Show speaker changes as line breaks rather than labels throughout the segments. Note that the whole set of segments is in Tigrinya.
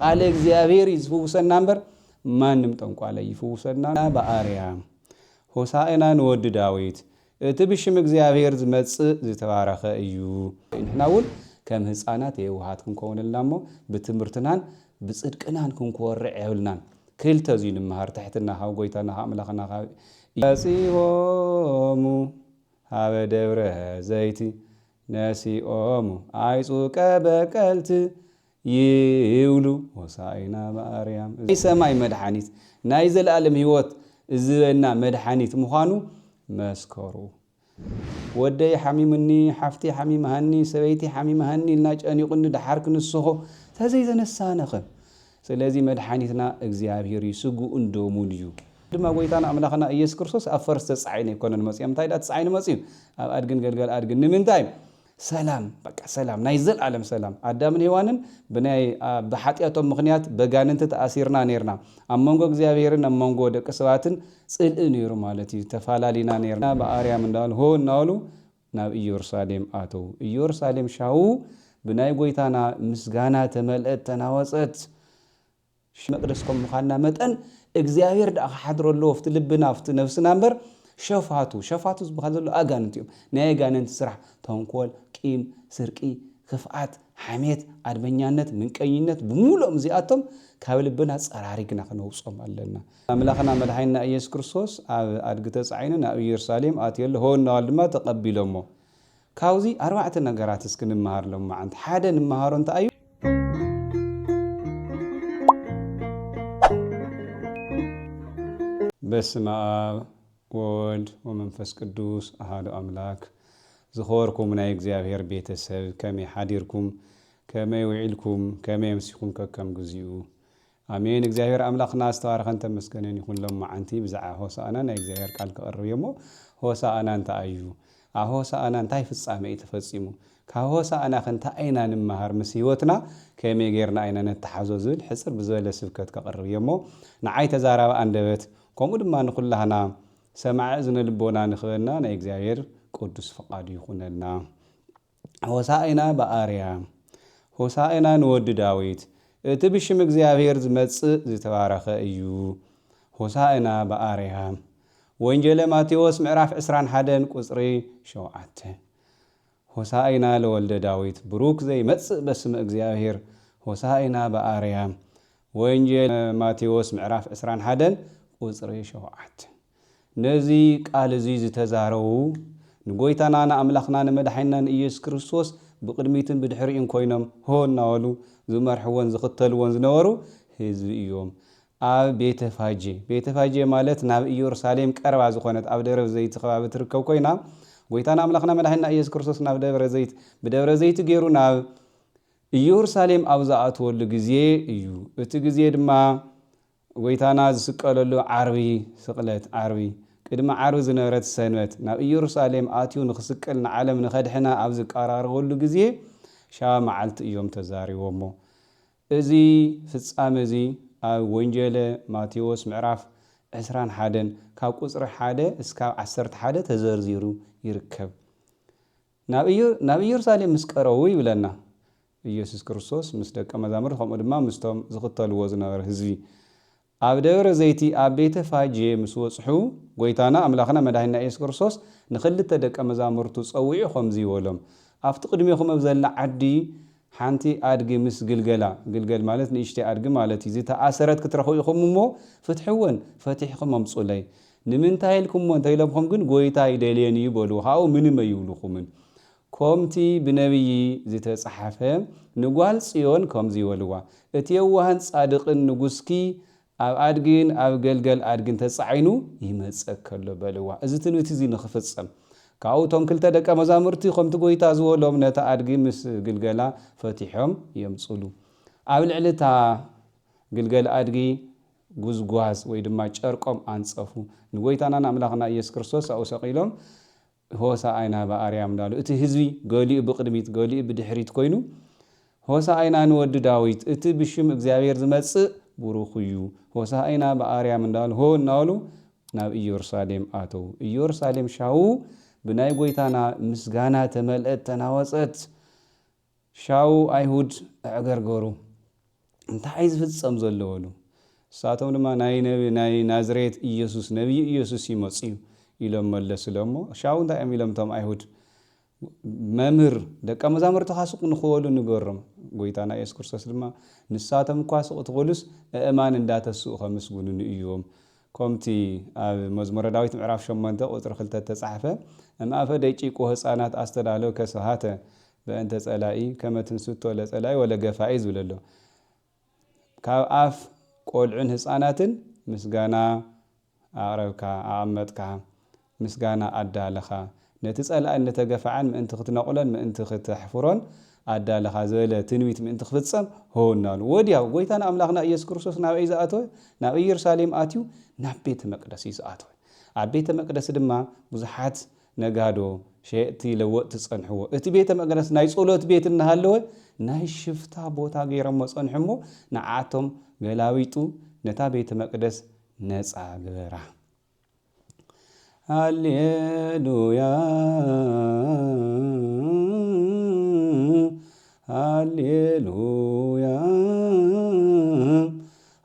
ቃል እግዚአብሔር ይፈውሰና ነበር ማንም ጠንቋላ ይፈውሰና በአርያም ሆሳዕና ንወድ ዳዊት እትብሽም እግዚአብሔር ዝመጽእ ዝተባረኸ እዩ ንሕናውን ከም ህፃናት የውሃት ክንኮንልናሞ ብትምህርትናን ብጽድቅናን ክንኮርዕ ይብልናን ክልተ ዙይ ንምሃር ታሕትና ሃብ ጎይታና ኣምላኽና ነሲኦሙ ሃበ ደብረ ዘይቲ ነሲኦሙ ኣይጹቀ በቀልቲ ይብሉ ሆሳዕና በአርያም ሰማይ መድኃኒት ናይ ዘለዓለም ህይወት ዝበና መድኃኒት ምዃኑ መስከሩ ወደይ ሓሚምኒ ሓፍቲ ሓሚመሃኒ ሰበይቲ ሓሚመሃኒ ኢልና ጨኒቁኒ ድሓር ክንስኾ ተዘይተነሳነኸ ስለዚ መድኃኒትና እግዚአብሔር ይስጉኡ እንዶሙን እዩ ድማ ጎይታና ኣምላኽና ኢየሱስ ክርስቶስ ኣብ ፈርስ ተጻዒነ ይኮነን መጽኡ እንታይ ዳ ተጻዒነ መጽኡ ኣብ ኣድግን ገልገል ኣድግን ንምንታይ ሰላም በቃ ሰላም ናይ ዘለዓለም ሰላም አዳምን ሔዋንን ብናይ በኃጢአቶም ምኽንያት በጋንንት ተኣሲርና ነርና ኣብ መንጎ እግዚአብሔርን ኣብ መንጎ ደቂ ሰባትን ጽልእ ነይሩ ማለት እዩ ተፋላሊና ነርና በአርያም እንዳሉ ሆ እናሉ ናብ ኢየሩሳሌም ኣተው ኢየሩሳሌም ሻው ብናይ ጎይታና ምስጋና ተመልአት ተናወፀት መቅደስኩም ምዃንና መጠን እግዚአብሔር ዳ ሓድረሎ ፍቲ ልብና ፍቲ ነፍስና እምበር ሸፋቱ ዝበሃል ዘሎ ኣጋንንት እዮም ናይ ኣጋንንት ስራሕ ተንኮል ቂም ስርቂ ክፍኣት ሓሜት ኣድመኛነት ምንቀኝነት ብምሉኦም እዚኣቶም ካብ ልብና ፀራሪግና ክነውፆም ኣለና ኣምላኽና መድኃኒትና ኢየሱስ ክርስቶስ ኣብ ኣድጊ ተጻዒኑ ናብ ኢየሩሳሌም ኣትየሎ ሆ እናበሉ ድማ ተቐቢሎሞ ካብዚ ኣርባዕተ ነገራት እስኪ ንምሃርሎም ማዓንቲ ሓደ ንምሃሮ እንታይ እዩ በስመ አብ ወወልድ ወመንፈስ ቅዱስ አሐዱ አምላክ ዝኸበርኩም ናይ እግዚአብሔር ቤተሰብ ከመይ ሓዲርኩም ከመይ ውዒልኩም ከመይ ምስኹም ከከም ግዚኡ አሜን እግዚአብሔር አምላኽና ዝተባረኸን ተመስገነን ይኹን ሎም ማዓንቲ ብዛዕባ ሆሳዕና ናይ እግዚአብሔር ቃል ክቐርብ እሞ ሆሳዕና እንታይ እዩ ኣብ ሆሳዕና እንታይ ፍጻመ እዩ ተፈጺሙ ካብ ሆሳዕና እንታይ አይና ንምሃር ምስ ህይወትና ከመይ ጌርና አይና ነተሓዞ ዝብል ሕፅር ብዝበለ ስብከት ከቐርብ እሞ ንዓይ ተዛራቢ አንደበት ከምኡ ድማ ንኹላህና ሰማዕ እዝነ ልቦና ንኽበና ናይ እግዚአብሔር ቅዱስ ፈቃዱ ይኹነልና ሆሳዕና በአርያም ሆሳዕና ንወድ ዳዊት እቲ ብሽም እግዚአብሔር ዝመጽእ ዝተባረኸ እዩ ሆሳዕና በአርያም ወንጌለ ማቴዎስ ምዕራፍ 21 ቁጽሪ 7 ሆሳዕና ለወልደ ዳዊት ብሩክ ዘይመጽእ በስመ እግዚአብሔር ሆሳዕና በአርያም ወንጌል ማቴዎስ ምዕራፍ 21 ቁጽሪ 7 ነዚ ቃል እዚ ዝተዛረቡ ንጎይታና ንኣምላኽና ንመድኃኒትና ኢየሱስ ክርስቶስ ብቅድሚትን ብድሕሪኡን ኮይኖም ሆ እናበሉ ዝመርሕዎን ዝኽተልዎን ዝነበሩ ህዝቢ እዮም ኣብ ቤተፋጄ ማለት ናብ ኢየሩሳሌም ቀረባ ዝኾነት ኣብ ደብረ ዘይት ከባቢ ትርከብ ኮይና ጎይታና ኣምላኽና መድኃኒትና ኢየሱስ ክርስቶስ ናብ ደብረ ዘይት ብደብረ ዘይት ገይሩ ናብ ኢየሩሳሌም ኣብ ዝኣትወሉ ግዜ እዩ እቲ ግዜ ድማ ጎይታና ዝስቀለሉ ዓርቢ ስቕለት ዓርቢ ቅድሚ ዓርቢ ዝነበረት ሰንበት ናብ ኢየሩሳሌም ኣትዩ ንኽስቀል ንዓለም ንኸድሕና ኣብ ዝቀራረበሉ ግዜ ሻባ መዓልቲ እዮም ተዛሪቦሞ እዚ ፍጻመ እዚ ኣብ ወንጌለ ማቴዎስ ምዕራፍ 21 ካብ ቁጽሪ 1 እስካብ 11 ተዘርዚሩ ይርከብ ናብ ኢየሩሳሌም ምስ ቀረቡ ይብለና ኢየሱስ ክርስቶስ ምስ ደቀ መዛሙርቱ ከምኡ ድማ ምስቶም ዝኽተልዎ ዝነበረ ህዝቢ ኣብ ደብረ ዘይቲ ኣብ ቤተፋጄ ምስ ወጽሑ ጎይታና ኣምላኽና መድኃኒትና ኢየሱስ ክርስቶስ ንኽልተ ደቀ መዛሙርቱ ጸዊዑ ከምዚ ይበሎም ኣብቲ ቅድሚኹም ኣብ ዘላ ዓዲ ሓንቲ ኣድጊ ምስ ግልገል ማለት ንእሽተይ ኣድጊ ማለት እዩ ዝተኣሰረት ክትረኽቡ ኢኹም እሞ ፍትሕወን ፈቲሕኩም ኣምጹለይ ንምንታይ ኢልኩሞ እንተኢሎምኩም ግን ጎይታ ይደልየኒ ይበሉ ካብኡ ምንም ኣይብሉኹምን ከምቲ ብነቢይ ዝተጻሓፈ ንጓል ጽዮን ከምዚ ይበልዋ እቲ የዋህን ጻድቕን ንጉስኪ ኣብ ኣድግን ኣብ ገልገል ኣድግን ተጻዒኑ ይመጽእ ከሎ በልዋ እዚ ትንቢት እዚ ንኽፍጸም ካብኡ ቶም ክልተ ደቀ መዛሙርቲ ከምቲ ጎይታ ዝበሎም ነታ ኣድጊ ምስ ግልገላ ፈቲሖም የምጽሉ ኣብ ልዕሊታ ግልገል ኣድጊ ጉዝጓዝ ወይ ድማ ጨርቆም አንጸፉ ንጎይታና ኣምላኽና ኢየሱስ ክርስቶስ ኣብኡ ሰቂሎም ሆሳዕና በአርያም እንዳሉ እቲ ህዝቢ ገሊኡ ብቅድሚት ገሊኡ ብድሕሪት ኮይኑ ሆሳዕና ንወዲ ዳዊት እቲ ብሽም እግዚአብሔር ዝመጽእ ብሩኽ እዩ ሆሳዕና በአርያም እንዳሉ ሆ እናበሉ ናብ ኢየሩሳሌም ኣተው ኢየሩሳሌም ሻው ብናይ ጎይታና ምስጋና ተመልአት ተናወፀት ሻው ኣይሁድ ኣዕገርገሩ እንታይ ዝፍጸም ዘለዎሉ ሳቶም ድማ ናይ ናዝሬት ኢየሱስ ነብይ ኢየሱስ ይመጽዩ ኢሎም መለስሎሞ ሻው እንታይ እዮም ቶም አይሁድ መምህር ደቀ መዛሙርትኻ ስቕ ንኽበሉ ንገሮም ጎይታና ኢየሱስ ክርስቶስ ድማ ንሳቶም እኳ ስቕ ትበሉስ እማን እንዳተስኡ ከምስጉኑ እዮም ከምቲ ኣብ መዝሙረ ዳዊት ምዕራፍ 8 ቁጥሪ 2 ተጻሕፈ እምኣፈ ደቂቁ ህፃናት አስተዳለው ከሰሃተ በእንተ ጸላኢ ከመትንስቶ ለጸላኢ ወለገፋኢ ዝብለሎ ካብ አፍ ቆልዑን ህፃናትን ምስጋና አቅረብካ አመጥካ ምስጋና አዳለኻ ነቲ ጸላኢ ነተገፋዓን ምእንቲ ክትነቁለን ምእንቲ ክትሕፍሮን አዳለኻ ዘለ ትንቢት ምእንቲ ክፍጸም ሆናሉ ወዲያው ጎይታና አምላኽና ኢየሱስ ክርስቶስ ናብ ኢዛኣተወ ናብ ኢየሩሳሌም አትዩ ናብ ቤተ መቅደስ ይዝኣተወ ኣብ ቤተ መቅደስ ድማ ብዙሓት ነጋዶ ሸየጥቲ ለወጥቲ ጸንሕዎ እቲ ቤተ መቅደስ ናይ ጸሎት ቤት እናሃለወ ናይ ሽፍታ ቦታ ገይሮሞ ጸንሕሞ ንዓቶም ገላዊጡ ነታ ቤተ መቅደስ ነፃ ገበራ ሃሌሉያ ሃሌሉያ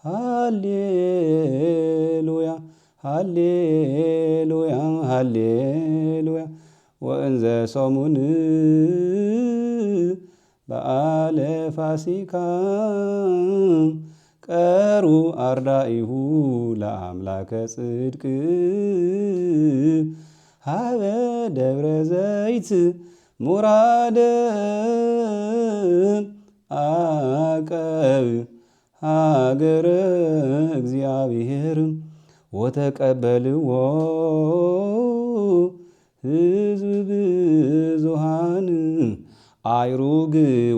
ሃሌሉያ ሃሌሉያ ሃሌሉያ ወእንዘ ሰሙን በዓለ ፋሲካ ቀሩ አርዳኢሁ ለአምላከ ጽድቅ ሃበ ደብረ ዘይት ሙራደ አቀብ ሃገረ እግዚአብሔር ወተቀበልዎ ሕዝብ ብዙሃን አይሩግ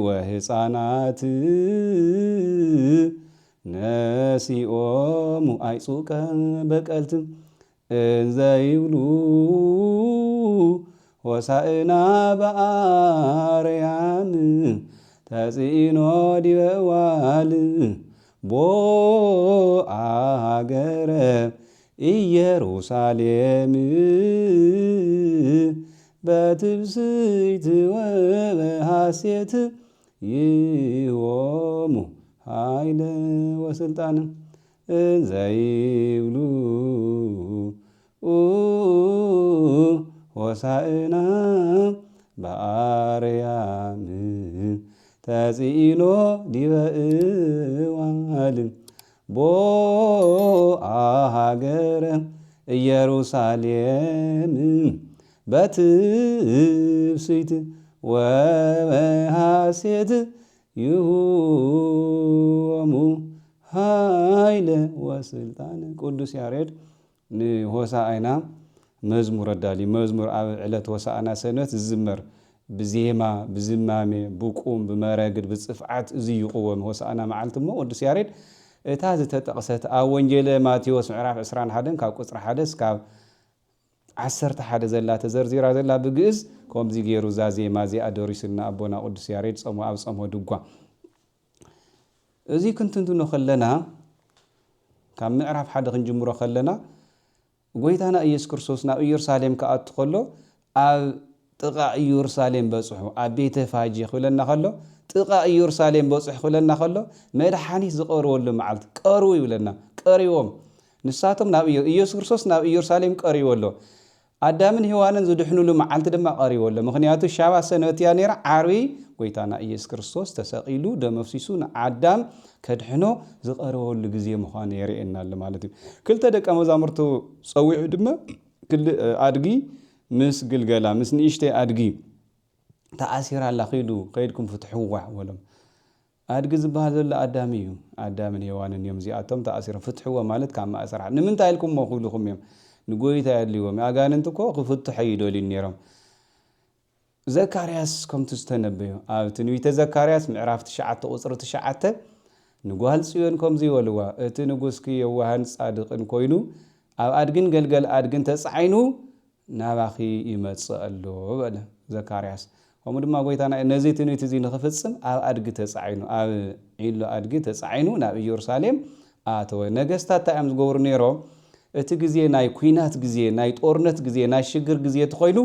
ወሕፃናት ነሲኦሙ አይጹቀ በቀልት እንዘይብሉ ሆሳዕና በአርያም ተጽኢኖ ዲበዋል ቦአ ሃገረ ኢየሩሳሌም በትብስይት ወበሐሴት ይሆሙ ኃይለ ወስልጣን እንዘይብሉ ሆሳዕና በአርያም ተጽኢኖ ዲበ እዋል ቦአ ሃገረ ኢየሩሳሌም በትብስይት ወበሐሴት ይሁሙ ኃይለ ወስልጣን ቅዱስ ያሬድ ንሆሳዕና መዝሙር አዳሊ መዝሙር ኣብ ዕለት ሆሳዕና ሰንበት ዝዝመር ብዜማ ብዝማሜ ብቁም ብመረግድ ብጽፍዓት እዚ ይقወም ሆሳዕና መዓልቲ ሞ ቅዱስ ያሬድ እታ ዝተጠቕሰት ኣብ ወንጌል ማቴዎስ ምዕራፍ 21 ካብ ቁጽሪ 1 እስካብ 11 ዘላ ተዘርዚራ ዘላ ብግእዝ ከምዚ ገይሩ ዜማ እዚኣ ደሪስና ኣቦና ቅዱስ ያሬድ ጸሞ ኣብ ጸሞ ድጓ እዚ ክንትንትኖ ከለና ካብ ምዕራፍ 1 ክንጅምሮ ከለና ጎይታና ኢየሱስ ክርስቶስ ናብ ኢየሩሳሌም ከኣቱ ከሎ ኣብ ጥቃ ኢየሩሳሌም በጽሑ ኣብ ቤተ ፋጂ ክብለና ከሎ ጥቃ ኢየሩሳሌም በጽሑ ክብለና ከሎ መድሓኒት ዝቀርበሉ መዓልቲ ቀርቡ ይብለና ቀሪቦም ንሳቶም ናብ ኢየሱስ ክርስቶስ ናብ ኢየሩሳሌም ቀሪቦሎ አዳምን ሔዋንን ዝድሕኑሉ መዓልቲ ድማ ቀሪቦሎ ምክንያቱ ሻባት ሰንበት እያ ነይራ ዓርቢ ጎይታና ኢየሱስ ክርስቶስ ተሰቂሉ ደመፍሲሱ ንአዳም ከድሕኖ ዝቀርበሉ ግዜ ምዃኑ የርእየና ኣሎ ማለት እዩ ክልተ ደቀ መዛሙርቱ ፀዊዑ ድማ አድጊ ምስ ግልገላ ምስ ንእሽተይ አድጊ ተኣሲራላ ከይድኩም ፍትሕዋ ወሎም አድጊ ዝበሃል ዘሎ አዳም እዩ አዳምን ሔዋንን እዮም እዚኣቶም ተኣሲሮም ፍትሕዋ ማለት ካብ ማእሰር ንምንታይ ኢልኩም መኽብልኩም እዮም ንጎይታ ያድልዎም አጋንንት እኮ ክፍትሑ ይደልዩ ነይሮም ዘካርያስ ከምቲ ዝተነበዩ ኣብ ትንቢተ ዘካርያስ ምዕራፍ 9 ቁጽሪ 9 ንጓል ጽዮን ከምዚ ይበልዋ እቲ ንጉስኪ የዋሃን ጻድቕን ኮይኑ ኣብ አድግን ገልገል አድግን ተጻዒኑ ናባኺ ይመጽእ ኣሎ በለ ዘካርያስ ከምኡ ድማ ጎይታና ነዚ ትንቢት እዚ ንኽፍጽም ኣብ አድጊ ተጻዒኑ ኣብ ዒሎ አድጊ ተጻዒኑ ናብ ኢየሩሳሌም ኣተወ ነገስታት ታይም ዝገብሩ ነይሮም እቲ ግዜ ናይ ኩናት ግዜ ናይ ጦርነት ግዜ ናይ ሽግር ግዜ ተኮይኑ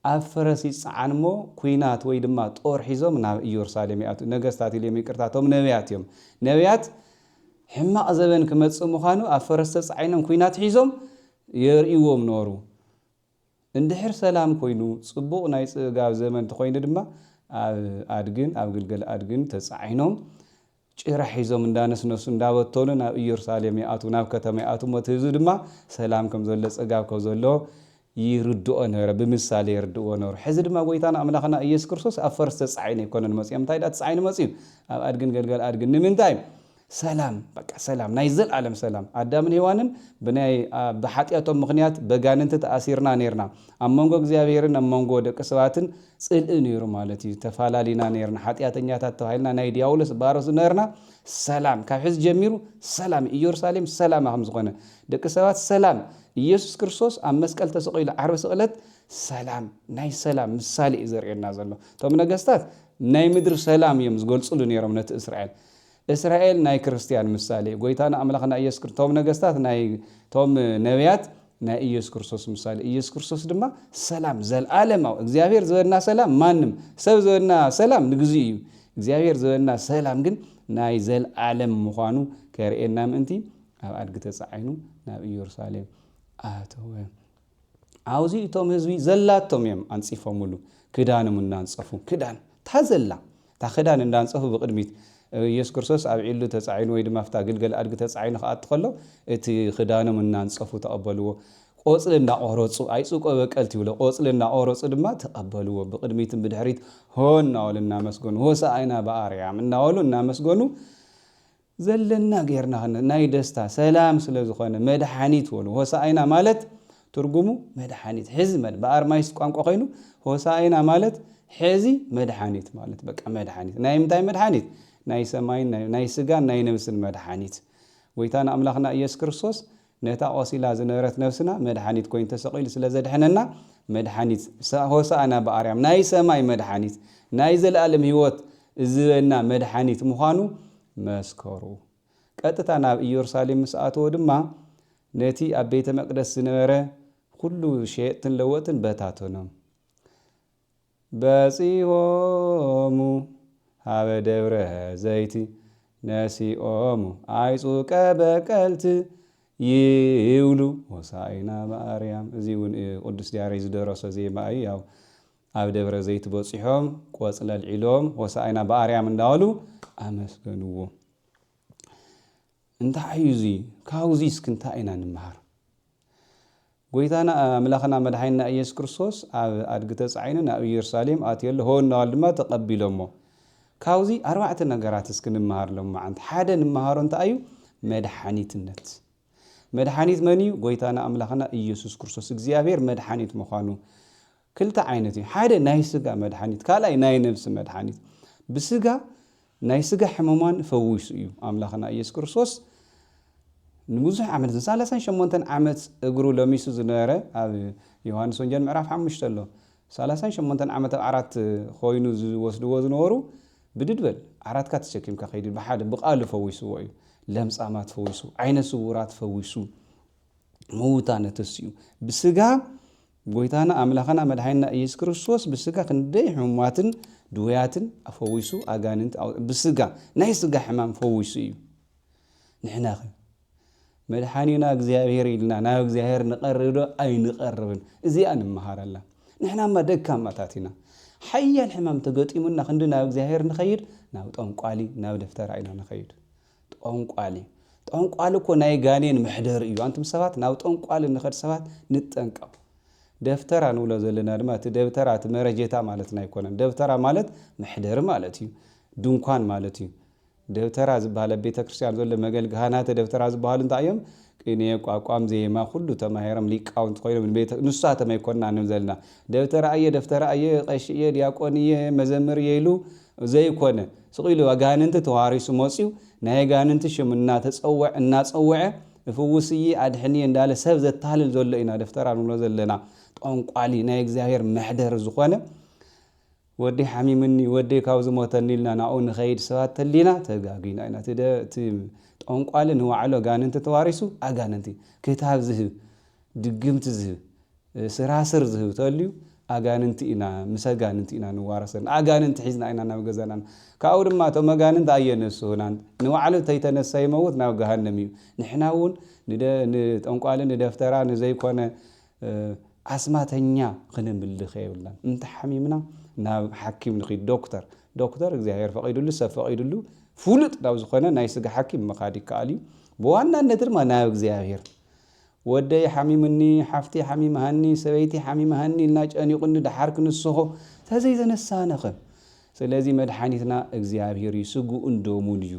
أفرس يصعنمو كوينات ويدما طور حيزوم نا يورسالم يأتو نجستات اللي ميكرتاتهم نبياتهم نبيات حما أزبن كمتص مخانو أفرس تصعينهم كوينات حيزوم يرئيوم نورو اندحر سلام كوينو صبوق ناي صغاب زمن تخوين دما أدغن أبغلغل أدغن تصعينهم ጭራ ሒዞም እንዳነስነሱ እንዳወተሉ ናብ ኢየሩሳሌም ያአቱ ናብ ከተማ ያአቱ ሞተዙ ድማ ሰላም ከም ዘሎ ጸጋብ ከም ዘሎ ይርድኦ ነረ በምሳሌ ይርድኦ ነረ ሕዚ ድማ ጎይታና አምላኽና ኢየሱስ ክርስቶስ አፈርስ ተጻይነ ይኮነን መጽየም ታይዳ ተጻይነ መጽዩ ኣብ አድግን ገልገል አድግን ንምንታይ ሰላም በቃ ሰላም ናይ ዘለዓለም ሰላም አዳምን ሔዋንን በናይ በኃጢአቶም ምክንያት በጋንንት ተአሲርና ነርና አመንጎ እግዚአብሔርን አመንጎ ደቀ ሰባትን ጽልእ ነይሩ ማለት እዩ ተፋላሊና ነርና ኃጢአተኛታት ተባሂልና ናይ ዲያውሎስ ባሮስ ነርና ሰላም ካብ ሕዚ ጀሚሩ ሰላም ኢየሩሳሌም ሰላም ከም ዝኾነ ደቀ ሰባት ሰላም ኢየሱስ ክርስቶስ ኣብ መስቀል ተሰቂሉ ዓርብ ስቅለት ሰላም ናይ ሰላም ምሳሌ ዘርእየና ዘሎ ቶም ነገስታት ናይ ምድር ሰላም እዮም ዝገልጹሉ ነይሮም ነቲ እስራኤል ናይ ክርስቲያን ምሳሌ ጎይታና አምላኽና ኢየሱስ ክርስቶስ ቶም ነገስታት ናይ ቶም ነቢያት ናይ ኢየሱስ ክርስቶስ ምሳሌ ኢየሱስ ክርስቶስ ድማ ሰላም ዘለዓለማው እግዚአብሔር ዘበና ሰላም ማንም ሰብ ዘበና ሰላም ንግዚ እዩ እግዚአብሔር ዘበና ሰላም ግን ናይ ዘለዓለም ምዃኑ ከርእየና ምእንቲ ኣብ አድግ ተጻዒኑ ናብ ኢየሩሳሌም ኣተወ አውዚ ቶም ህዝቢ ዘላቶም እዮም አንጽፎሙሉ ክዳንም እናንጸፉ ክዳን ታዘላ ታኽዳን እንዳንጸፉ በቅድሚት ኢየሱስ ክርስቶስ ኣብ ዒሉ ተጻዒኑ ወይ ድማ ፍታ ግልገል አድግ ተጻዒኑ ከኣት ተኸሎ እቲ ክዳንም እናንጸፉ ተቀበልዎ ቆጽል እንዳቆረጹ አይጹቆ በቀልት ይብለ ቆጽል እንዳቆረጹ ድማ ተቀበልዎ በቅድሚትን ብድሕሪት ሆናውልና መስገኑ ሆሳዕና በአርያም እናወሉ እናመስገኑ ዘለና ገርና ናይ ደስታ ሰላም ስለዝኾነ መድኃኒት ወሉ ሆሳዕና ማለት ትርጉሙ መድኃኒት ሕዚ በአርማይስ ቋንቋ ኮይኑ ሆሳዕና ማለት ሕዚ መድኃኒት ማለት በቃ መድኃኒት ናይ ምንታይ መድኃኒት ናይ ሰማይ ናይ ስጋ ናይ ነፍስን መድኃኒት ጎይታና አምላኽና ኢየሱስ ክርስቶስ ነታ ቆሲላ ዝነበረት ነፍስና መድኃኒት ኮይኑ ተሰቂሉ ስለዘድሐነና መድኃኒት ሆሳዕና በአርያም ናይ ሰማይ መድኃኒት ናይ ዘለዓለም ህይወት ዝበና መድኃኒት ምዃኑ መስከሩ ቀጥታ ናብ ኢየሩሳሌም መስኣተው ድማ ነቲ ኣብ ቤተ መቅደስ ዝነበረ ኩሉ ሸየጥትን ለወጥን በታተኖም በጺሆሙ ሃበ ደብረ ዘይቲ ነሲኦሙ አይጹቀ በቀልት ይብሉ ሆሳዕና በአርያም እዚውን ቅዱስ ዲያርዮስ ዝደረሶ ዜማ እዩ ያው ኣብ ደብረ ዘይት በጺሖም ቆጽለ ልዒሎም ሆሳዕና በአርያም እንዳበሉ ኣመስገንዎ እንታይ እዩ እዚ ካብዚ እስክንታይ ኢና ንምሃር ጎይታና አምላኽና መድኃኒትና ኢየሱስ ክርስቶስ ኣብ አድግ ተጻዒኑ ናብ ኢየሩሳሌም ኣትየሎ ሆናዋል ድማ ተቀቢሎሞ ካብዚ ኣርባዕተ ነገራት እስክንምሃርሎም ማዓንት ሓደ ንምሃሮ እንታይ እዩ መድኃኒትነት መድኃኒት መን እዩ ጎይታና አምላኽና ኢየሱስ ክርስቶስ እግዚአብሔር መድኃኒት ምዃኑ ክልተ ዓይነት እዩ ሓደ ናይ ስጋ መድኃኒት ካልኣይ ናይ ነፍሲ መድኃኒት ብስጋ ናይ ስጋ ሕመማን ፈዊሱ እዩ አምላኽና ኢየሱስ ክርስቶስ ንብዙሕ ዓመት 38 ዓመት እግሩ ለሚሱ ዝነበረ ኣብ ዮሐንስ ወንጌል ምዕራፍ 5 ኣሎ 38 ዓመት ኣብ ዓራት ኮይኑ ዝወስድዎ ዝነበሩ ብድድበል ዓራትካ ተሸኪምካ ከይድ በሓደ ብቃሉ ፈዊስዎ እዩ ለምጻማት ፈዊሱ ዓይነ ስውራት ፈዊሱ ምውታነ ተስዩ ብስጋ ጎይታና አምላኽና መድኃኒትና ኢየሱስ ክርስቶስ ብስጋ ክንደይ ሕሙማትን ድውያትን ፈዊሱ አጋንንት ብስጋ ናይ ስጋ ሕማም ፈዊሱ እዩ ንሕና መድኃኒና እግዚአብሔር ኢልና ናብ እግዚአብሔር ንቀርብ ዶ ኣይንቀርብን እዚኣ ንምሃረላ ንሕናማ ደካማታት ኢና ሓያል ሕማም ተገጢሙና ክንዲ ናብ እግዚአብሔር ንኸይድ ናብ ጠንቋሊ ናብ ደፍተራ ኢና ንኸይድ ጠንቋሊ እኮ ናይ ጋኔን ምሕደር እዩ አንቱም ሰባት ናብ ጠንቋሊ ንኸድ ሰባት ንጠንቀቁ ደፍተራ ንብሎ ዘለና ድማ እቲ ደብተራ እቲ መረጀታ ማለት ኣይኮነን ደብተራ ማለት ምሕደር ማለት እዩ ድንኳን ማለት እዩ ደብተራ ዝበሃለ ቤተ ክርስቲያን ዘሎ መገልገሃናተ ደብተራ ዝበሃሉ እንታይ እዮም ቅኔ ቋቋም ዜማ ሁሉ ተማሂሮም ሊቃውንት ኮይኖም ቤተ ንሳተም ኣይኮንና ንብዘልና ደብተራ እየ ቀሺ ዲያቆንየ መዘምር የይሉ ዘይኮነ ስቂሉ አጋንንት ተዋሪሱ መጽዩ ናይ አጋንንት ሽም እናጸውዐ ፍውስይ አድሕኒ እንዳለ ሰብ ዘታልል ዘሎ ኢና ደፍተራ ንብሎ ዘለና ጠንቋሊ ናይ እግዚአብሔር መሕደር ዝኾነ ወዲ ሓሚምኒ ወዲ ካብ ዝሞተኒ ኢልና ናኡ ንኸይድ ሰባት ተሊና ተጋጊና ኢና ጠንቋሊ ንዋዕሎ አጋንንት ተዋሪሱ አጋንንት ክታብ ዝህብ ድግምት ዝህብ ስራስር ዝህብ ተልዩ ኣጋንንቲ ኢና ምሰጋንንቲ ኢና ንዋረሰን ኣጋንንቲ ሒዝና ኢና ናብ ገዛና ካብኡ ድማ ቶም ኣጋንንቲ ኣየነሱናን ንባዕሉ ተይተነሳ ይመውት ናብ ገሃነም እዩ ንሕና እውን ንጠንቋልን ንደፍተራ ንዘይኮነ ኣስማተኛ ክንምልኽ የብልና እንተሓሚምና ናብ ሓኪም ንኺድ ዶክተር እግዚአብሔር ፈቂዱሉ ሰብ ፈቂዱሉ ፍሉጥ ዳው ዝኾነ ናይ ስጋ ሓኪም መኻድ ይከኣል እዩ ብዋናነት ድማ ናብ እግዚአብሔር ወደይ ሓሚምኒ ሓፍቲ ሓሚምሃኒ ሰበይቲ ሓሚምሃኒ ኢልና ጨኒቁኒ ድሓር ክንስኾ ተዘይተነሳነኸ ስለዚ መድሓኒትና እግዚአብሔር እዩ ስጉኡን ደሙን እዩ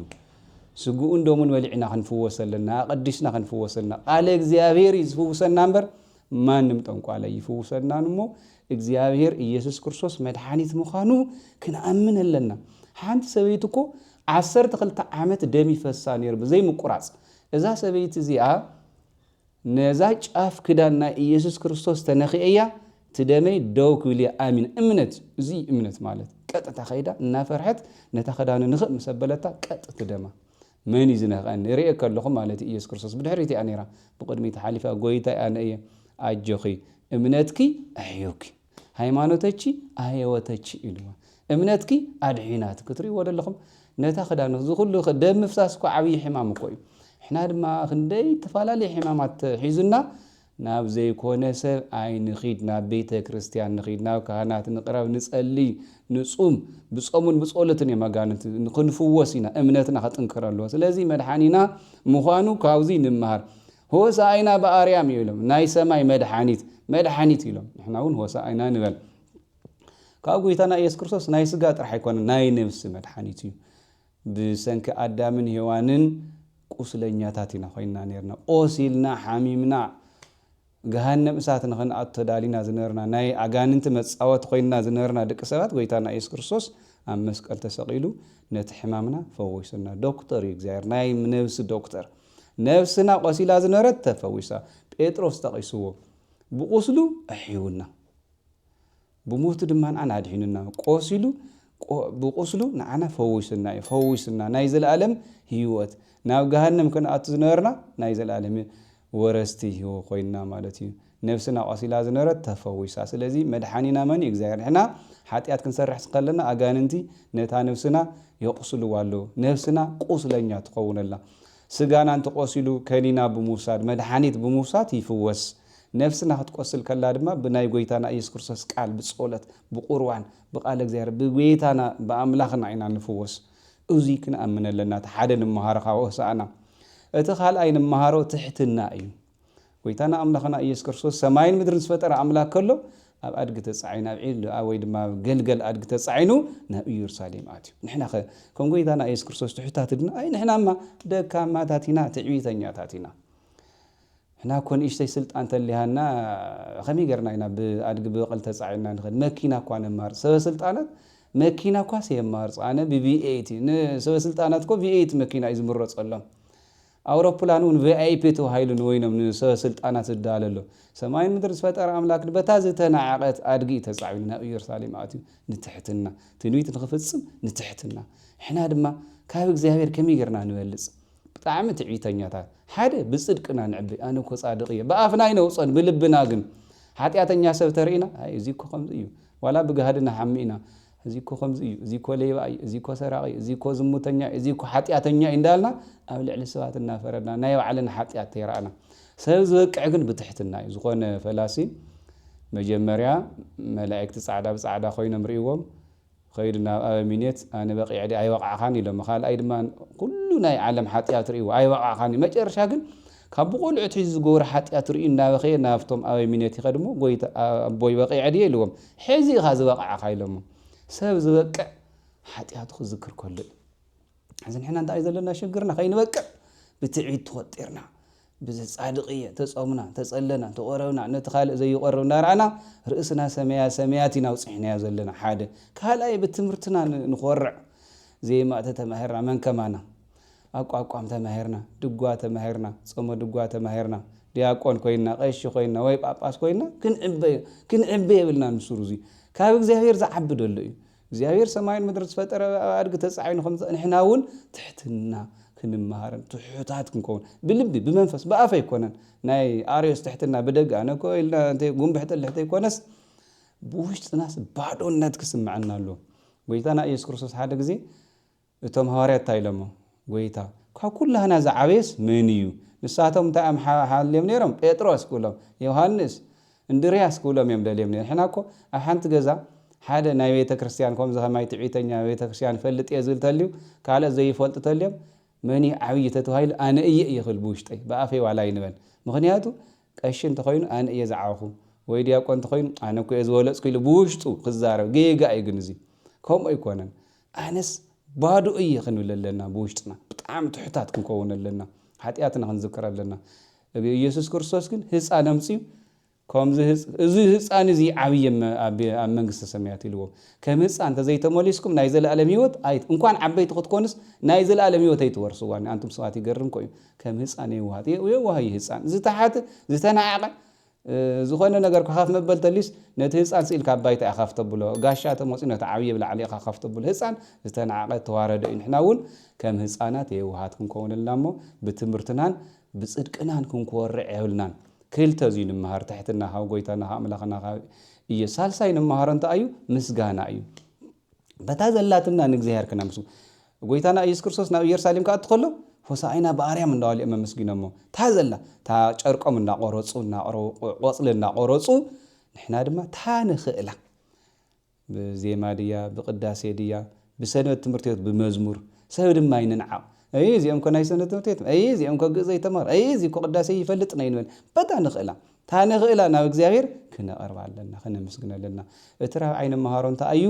ስጉኡን ደሙን በሊዕና ክንፍወሰለና ኣቀዲስና ክንፍወሰለና ቃለ እግዚአብሔር ይፍውሰና እምበር ማንም ጠንቋላ ይፍውሰናን እሞ እግዚአብሔር ኢየሱስ ክርስቶስ መድሓኒት ምዃኑ ክንኣምን ኣለና ሓንቲ ሰበይቲ እኮ 12 ዓመት ደም ይፈሳ ነይሩ ብዘይ ምቁራጽ እዛ ሰበይቲ እዚኣ ነዛ ጫፍ ክዳና ኢየሱስ ክርስቶስ ተነኺእያ ትደመይ ደው ክብል ኣሚን እምነት እዚ እምነት ማለት ቀጥታ ኸይዳ እናፈርሐት ነታ ክዳኑ ንኽእ መሰበለታ ቀጥ ትደማ መን ይዝነኸን ርኤ ከለኹ ማለት ኢየሱስ ክርስቶስ ብድሕሪት ያ ነይራ ብቅድሚት ሓሊፋ ጎይታ ኣነ እየ ኣጆኺ እምነትኪ ኣሕዮኪ ሃይማኖተቺ ኣህወተቺ ኢልዋ እምነትኪ ኣድሒናት ክትሪእዎ ደለኹም ነታ ክዳኑ ዝኩሉ ደም ምፍሳስ እኮ ዓብይ ሕማም እኮ እዩ እሕና ድማ ክንደይ ተፈላለየ ሕማማት ሒዙና ናብ ዘይኮነ ሰብ ኣይንኺድ ናብ ቤተ ክርስቲያን ንኺድ ናብ ካህናት ንቅረብ ንጸልይ ንጹም ብጾሙን ብጸሎትን የማጋነት ክንፍወስ ኢና እምነትና ከጥንክር ኣለዎ ስለዚ መድሓኒና ምዃኑ ካብዚ ንምሃር ሆሳዕና በአርያም ይብሎም ናይ ሰማይ መድሓኒት ይብሎም ንሕና እውን ሆሳዕና ንበል ካብ ጎይታና ኢየሱስ ክርስቶስ ናይ ስጋ ጥራሕ ኣይኮነን ናይ ነፍሲ መድሓኒት እዩ ብሰንኪ ኣዳምን ሔዋንን ቁስለኛታት ኢና ኮይና ነርና ቆሲልና ሓሚምና ገሃነም እሳት ንኽንኣቱ ተዳሊና ዝነበርና ናይ ኣጋንንቲ መጻወት ኮይና ዝነበርና ደቂ ሰባት ጎይታና ኢየሱስ ክርስቶስ ኣብ መስቀል ተሰቂሉ ነቲ ሕማምና ፈዊሱና ዶክተር እዩ እግዚአብሔር ናይ ነፍሲ ዶክተር ነፍስና ቆሲላ ዝነበረት ተፈዊሳ ጴጥሮስ ተቂስዎ ብቁስሉ ኣሕዩና ብሞቱ ድማ ንዓና ኣድሒኑና ቆሲሉ ብቁስሉ ንዓና ፈዊሱና ናይ ዘለዓለም ህይወት ናብ ገሃነም ክንኣቱ ዝነበርና ናይ ዘለዓለም ወረስቲ ህይወ ኮይና ማለት እዩ ነፍስና ቆሲላ ዝነበረት ተፈዊሳ ስለዚ መድሓኒና መን እግዚአብሔር ንሕና ሓጢአት ክንሰርሕ ከለና ኣጋንንቲ ነታ ነፍስና የቁስልዋ ኣለዉ ነፍስና ቁስለኛ ትኸውነላ ስጋና እንተቆሲሉ ከኒና ብምውሳድ መድሓኒት ብምውሳድ ይፍወስ ነፍስና ክትቆስል ከላ ድማ ብናይ ጎይታና ኢየሱስ ክርስቶስ ቃል ብጸሎት ብቁርባን ብቃል እግዚአብሔር ብጎይታና በአምላኽና ኢና ንፍወስ እዚ ክንኣምን ኣለና ሓደ ንምሃሮ ካብ ሆሳዕና እቲ ካልኣይ ንምሃሮ ትሕትና እዩ ጎይታና ኣምላኽና ኢየሱስ ክርስቶስ ሰማይን ምድርን ዝፈጠረ ኣምላክ ከሎ ኣብ ኣድጊ ተጻዒኑ ኣብ ዒል ወይ ድማ ገልገል ኣድጊ ተጻዒኑ ናብ ኢየሩሳሌም ኣትዩ ንሕና ከም ጎይታና ኢየሱስ ክርስቶስ ትሑታት ድና ኣይ ንሕናማ ደካማታት ኢና ትዕቢተኛታት ኢና ንሕና እኮ ንእሽተይ ስልጣን ተሊሃና ከመይ ገርና ኢና ብኣድጊ ብበቕሊ ተጻዒና ንኽእል መኪና እኳ ነማርፅ ሰበስልጣናት መኪና እኳ የማርፅ ኣነ ብቪኤት ንሰበስልጣናት እኮ ቪኤት መኪና እዩ ዝምረፀሎም ኣውሮፕላን እውን ቪአይፒ ተባሂሉ ንወይኖም ንሰበስልጣናት ዝዳለሎ ሰማይን ምድሪ ዝፈጠረ ኣምላክ በታ ዝተናዓቐት ኣድጊ ተጻዒኑ ናብ ኢየሩሳሌም ኣትዩ ንትሕትና ትንቢት ንኽፍጽም ንትሕትና እሕና ድማ ካብ እግዚአብሔር ከመይ ጌርና ንበልጽ ብጣዕሚ ትዕቢተኛታት ሓደ ብጽድቅና ንዕቢ ኣነ እኮ ጻድቕ እየ ብኣፍና ይነውፀን ብልብና ግን ሓጢአተኛ ሰብ ተርኢና ኣይ እዚ እኮ ከምዚ እዩ ዋላ ብገሃድና ሓሚኢና እዚ እኮ ከምዚ እዩ እዚ እኮ ሌባ እዩ እዚ እኮ ሰራቂ እዚ እኮ ዝሙተኛ እዚ እኮ ሓጢአተኛ እንዳልና ኣብ ልዕሊ ሰባት እናፈረድና ናይ ባዕልና ሓጢአት ተይራእና ሰብ ዝበቅዕ ግን ብትሕትና እዩ ዝኾነ ፈላሲ መጀመርያ መላእክቲ ጻዕዳ ብጻዕዳ ኮይኖም ርእይዎም خير ناب أمينيت أنا بقي عدي أي وقع خاني لما خال أيد ما كل ناي عالم حتى أتري وأي وقع خاني ما جرى شاكن كابقول عتيز جور حتى أتري إن ناب خير نافتم أمينيت يخدموا قويت بوي بقي عدي لهم حزي غاز وقع خاي لهم سبز وقع حتى أدخل ذكر كله عشان إحنا نتعيز لنا شجرنا خير نوقع بتعيد توترنا بصادقية تصومنا تسألنا تقرأنا نتخالق زي يقرأنا رأنا رئيسنا سمياتنا وصحنا زلنا حاجة كهلا بتمرتنا نخرع زي ما تتمهرنا من كمانا أقوى تمهرنا دقوا تمهرنا صوم دقوا تمهرنا دياقون كوينا قيش كوينا ويب أباس كوينا كن عبي بلنا نسروزي كابك زهير زعبد ولا زهير سماين مدرسة فترة أرجع تسعين خمسة نحن هون تحتنا كنمهارن تحوتات كنكون بلبي بمنفس بأفا يكونن ناي آريوس تحتنا بدق أنا كو إلا أنت قوم بحت اللي حتى يكونس ብውሽጥናስ ባዶነት ክስምዓና ኣሎ ጎይታና ኢየሱስ ክርስቶስ ሓደ ግዜ እቶም ሐዋርያት ታይሎሞ ጎይታ ካብ ኩላህና ዝዓበየስ መን እዩ ንሳቶም እንታይ ሓልዮም ነይሮም ጴጥሮስ ክብሎም ዮሐንስ እንድርያስ ክብሎም እዮም ደልዮም ነይሮም ሕና እኮ ኣብ ሓንቲ ገዛ ሓደ ናይ ቤተ ክርስቲያን ከምዚ ከማይ ትዕቢተኛ ቤተ ክርስቲያን ፈልጥ እየ ዝብል ተልዩ ካልኦት ዘይፈልጡ ተልዮም መን ዓብይ ተተባሂሉ ኣነ እየ ይኽእል ብውሽጠይ ብኣፈይ ዋላ ይንበል ምክንያቱ ቀሺ እንተኮይኑ ኣነ እየ ዝዓብኹ ወይ ዲያቆን እንተኮይኑ ኣነ እኮ እየ ዝበለፅኩ ኢሉ ብውሽጡ ክዛረብ ጌጋ እዩ ግን እዚ ከምኡ ኣይኮነን ኣነስ ባዶ እየ ክንብል ኣለና ብውሽጥና ብጣዕሚ ትሑታት ክንከውን ኣለና ሓጢኣትና ክንዝክር ኣለና ኢየሱስ ክርስቶስ ግን ህፃን ኣምፅዩ ከምዚ እዚ ህፃን እዚ ዓብይ ኣብ መንግስተ ሰማያት ኢልዎ ከም ህፃን እንተዘይተመሊስኩም ናይ ዘለኣለም ህይወት ኣይት እንኳን ዓበይቲ ክትኮንስ ናይ ዘለኣለም ህይወት ኣይትወርስዋኒ አንቱም ሰባት ይገርም ኮይኑ ከም ህፃን የዋሃይ ህፃን ዝተሓተ ዝተናዓቀ ዝኾነ ነገር ከኻፍ መበል ተሊስ ነቲ ህፃን ስኢልካ ባይታ ኢኻ ተብሎ ጋሻ ተመፂ ነቲ ዓብይ ብላዕሊ ኢኻ ተብሎ ህፃን ዝተናዓቀ ተዋረደ እዩ ንሕና እውን ከም ህፃናት የዋሃት ክንከውን ኣለና እሞ ብትምህርትናን ብፅድቅናን ክንኮርዕ የብልናን ክልተ እዚ ንምሃር ትሕትና ካብ ጎይታና ካብ ኣምላኽና ካብ እዩ ሳልሳይ ንምሃር እንታይ እዩ ምስጋና እዩ በታ ዘላትና ንእግዚአብሔር ክነምስግን ጎይታና ኢየሱስ ክርስቶስ ናብ ኢየሩሳሌም ከኣቱ ከሎ ሆሳዕና በአርያም እንዳዋልኦም ኣመስጊኖሞ ታዘላ ታ ጨርቆም እንዳቆረፁ ቆፅሊ እንዳቆረፁ ንሕና ድማ ታንኽእላ ብዜማ ድያ ብቅዳሴ ድያ ብሰንበት ትምህርቲ ቤት ብመዝሙር ሰብ ድማ ይንዓቕ እዚኦም ኮ ናይ ሰንበት ትምህርቲ ቤት እዚኦም ኮ ግእዝ ይተማሃሩ እዚ ኮ ቅዳሴ ይፈልጥ ናይ ንበል በታ ንኽእላ ታንኽእላ ናብ እግዚአብሔር ክነቐርብ ኣለና ክነመስግን ኣለና እቲ ራብዓይ ንምሃሮ እንታይ እዩ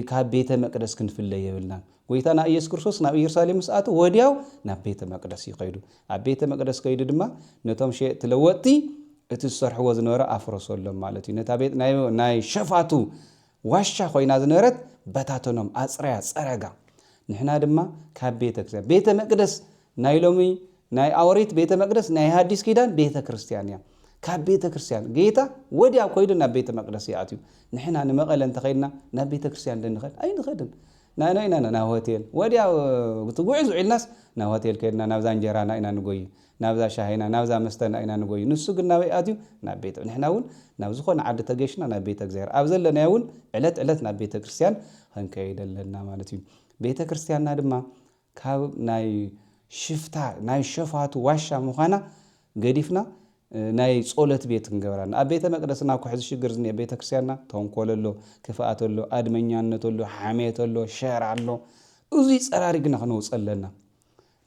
ካብ ቤተ መቅደስ ክንፍለይ የብልና ጎይታና ኢየሱስ ክርስቶስ ናብ ኢየሩሳሌም ስኣቱ ወዲያው ናብ ቤተ መቅደስ ይኸይዱ ኣብ ቤተ መቅደስ ከይዱ ድማ ነቶም ሸየጥቲ ለወጥቲ እቲ ዝሰርሕዎ ዝነበረ ኣፍረሰሎም ማለት እዩ ነታ ቤት ናይ ሸፋቱ ዋሻ ኮይና ዝነበረት በታተኖም ኣፅረያ ፀረጋ ንሕና ድማ ካብ ቤተ መቅደስ ናይ ሎሚ ናይ ኣውሪት ቤተ መቅደስ ናይ ሐዲስ ኪዳን ቤተ ክርስቲያን እያ ካብ ቤተ ክርስቲያን ጌታ ወዲያው ከይዱ ናብ ቤተ መቅደስ ይኣትዩ ንሕና ንመቐለ እንተኸይድና ናብ ቤተ ክርስቲያን እንድንኸድ ኣይንኸድን ኢና ናብ ሆቴል ወዲያው ትጉዕዙ ዒልናስ ናብ ሆቴል ከይድና ናብዛ እንጀራና ኢና ንጎይ ናብዛ ሻሂና ናብዛ መስተና ኢና ንጎይ ንሱ ግን ናበይ ኣትዩ ናብ ቤተ ንሕና እውን ናብ ዝኾነ ዓዲ ተገሽና ናብ ቤተ እግዚአብሔር ኣብ ዘለና እውን ዕለት ዕለት ናብ ቤተ ክርስቲያን ክንከይድ ኣለና ማለት እዩ ቤተ ክርስቲያንና ድማ ካብ ናይ ሽፍታ ናይ ሸፋቱ ዋሻ ምዃና ገዲፍና ናይ ጾለት ቤት ክንገብራና ኣብ ቤተ መቅደስና ኩሕዚ ሽግር ዝኒአ ቤተ ክርስቲያንና ተንኮል ኣሎ ክፍኣት ኣሎ ኣድመኛነት ኣሎ ሓሜት ኣሎ ሸር ኣሎ እዙይ ፀራሪግና ክንውፅ ኣለና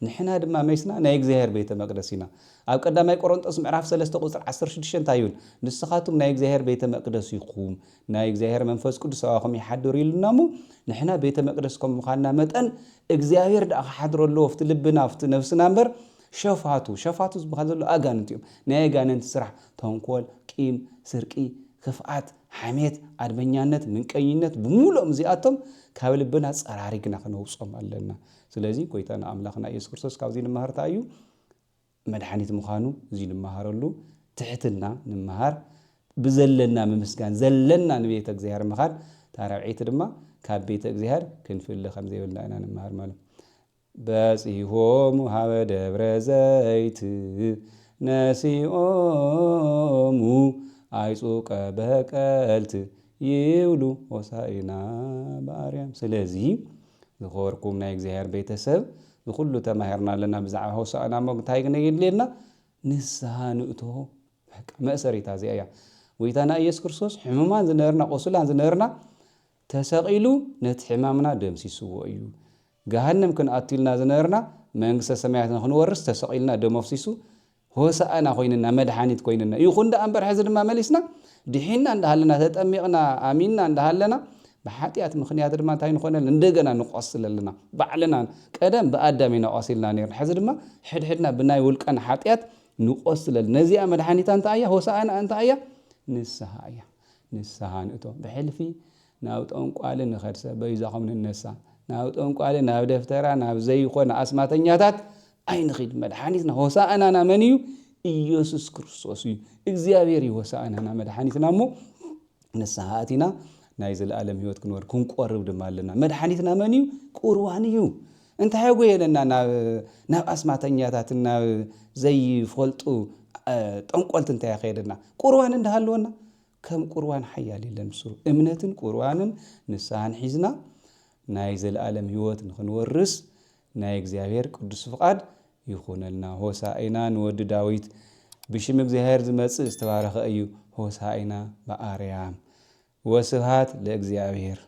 ንሕና ድማ መይስና ናይ እግዚአብሔር ቤተ መቅደስ ኢና ኣብ ቀዳማይ ቆሮንጦስ ምዕራፍ 3 ቁፅሪ 16 እንታይ ይብል ንስኻቱም ናይ እግዚአብሔር ቤተ መቅደስ ኢኹም ናይ እግዚአብሔር መንፈስ ቅዱስ ኣብኹም ይሓድር ኢሉና እሞ ንሕና ቤተ መቅደስ ከም ምዃንና መጠን እግዚአብሔር ዳኣ ክሓድረሎ ኣብቲ ልብና ኣብቲ ነፍስና እምበር ሸፋቱ ዝበሃል ዘሎ ኣጋንንት እዮም ናይ ኣጋንንት ስራሕ ተንኮል ቂም ስርቂ ክፍኣት ሓሜት ኣድመኛነት ምንቀኝነት ብምሉኦም እዚኣቶም ካብ ልብና ፀራሪግና ክነውፆም ኣለና ስለዚ ጎይታና ኣምላኽና ኢየሱስ ክርስቶስ ካብዚ ንምሃርታ እዩ መድሓኒት ምዃኑ እዚ ንምሃረሉ ትሕትና ንምሃር ብዘለና ምምስጋን ዘለና ንቤተ እግዚአብሔር ምኻድ ታራብዒት ድማ ካብ ቤተ እግዚአብሔር ክንፍለ ከም ዘይብልና ኢና ንምሃር ማለት በፂሆሙ ሃበ ደብረ ዘይት ነሲኦሙ ኣይጹቀ በቀልት ይብሉ ሆሳዕና በአርያም ስለዚ ዝኸበርኩም ናይ እግዚአብሔር ቤተሰብ ዝኩሉ ተማሂርና ኣለና ብዛዕባ ሆሳዕና ሞ እንታይ ግነየድልየና ንስሓ ንእቶ መእሰሪታ እዚኣ እያ ጎይታና ኢየሱስ ክርስቶስ ሕሙማን ዝነበርና ቆስላን ዝነበርና ተሰቂሉ ነቲ ሕማምና ደምሲስዎ እዩ ገሃነም ክንኣትልና ዝነበርና መንግስተ ሰማያት ክንወርስ ተሰቂልና ደም ኣፍሲሱ ሆሳዕና ኮይንና መድሓኒት ኮይንና ይኹን ዳ እምበር ሕዚ ድማ መሊስና ድሒና እንዳሃለና ተጠሚቕና ኣሚንና እንዳሃለና ብሓጢኣት ምክንያት ድማ እንታይ ንኾነል እንደገና ንቆስል ኣለና ባዕልና ቀደም ብኣዳም ኢና ቆሲልና ነርና ሕዚ ድማ ሕድሕድና ብናይ ውልቀና ሓጢኣት ንቆስል ነዚኣ መድሓኒታ እንታይ እያ ሆሳዕና እንታይ እያ ንስሓ እያ ንስሓ ንእቶ ብሕልፊ ናብ ጠንቋሊ ንኸድ ሰብ በይዛኹም ንነሳ ናብ ጠንቋሊ ናብ ደፍተራ ናብ ዘይኮነ ኣስማተኛታት ኣይንኺድ መድሓኒትና ሆሳዕናና መን እዩ ኢየሱስ ክርስቶስ እዩ እግዚአብሔር እዩ ሆሳዕናና መድሓኒትና እሞ ንስሓ ኣቲና ናይ ዘለኣለም ህይወት ክንወር ክንቆርብ ድማ ኣለና መድሓኒትና መን እዩ ቁርባን እዩ እንታይ ጎየለና ናብ ኣስማተኛታት ናብ ዘይፈልጡ ጠንቆልቲ እንታይ ያኸየደና ቁርባን እንዳሃለወና ከም ቁርባን ሓያል የለን ምስሩ እምነትን ቁርባንን ንስሓን ሒዝና ናይ ዘለዓለም ህይወት ንኽንወርስ ናይ እግዚአብሔር ቅዱስ ፍቃድ ይኹነልና ሆሳዕና ንወዲ ዳዊት ብሽም እግዚአብሔር ዝመጽእ ዝተባረኸ እዩ ሆሳዕና በአርያም ወስብሐት ለእግዚአብሔር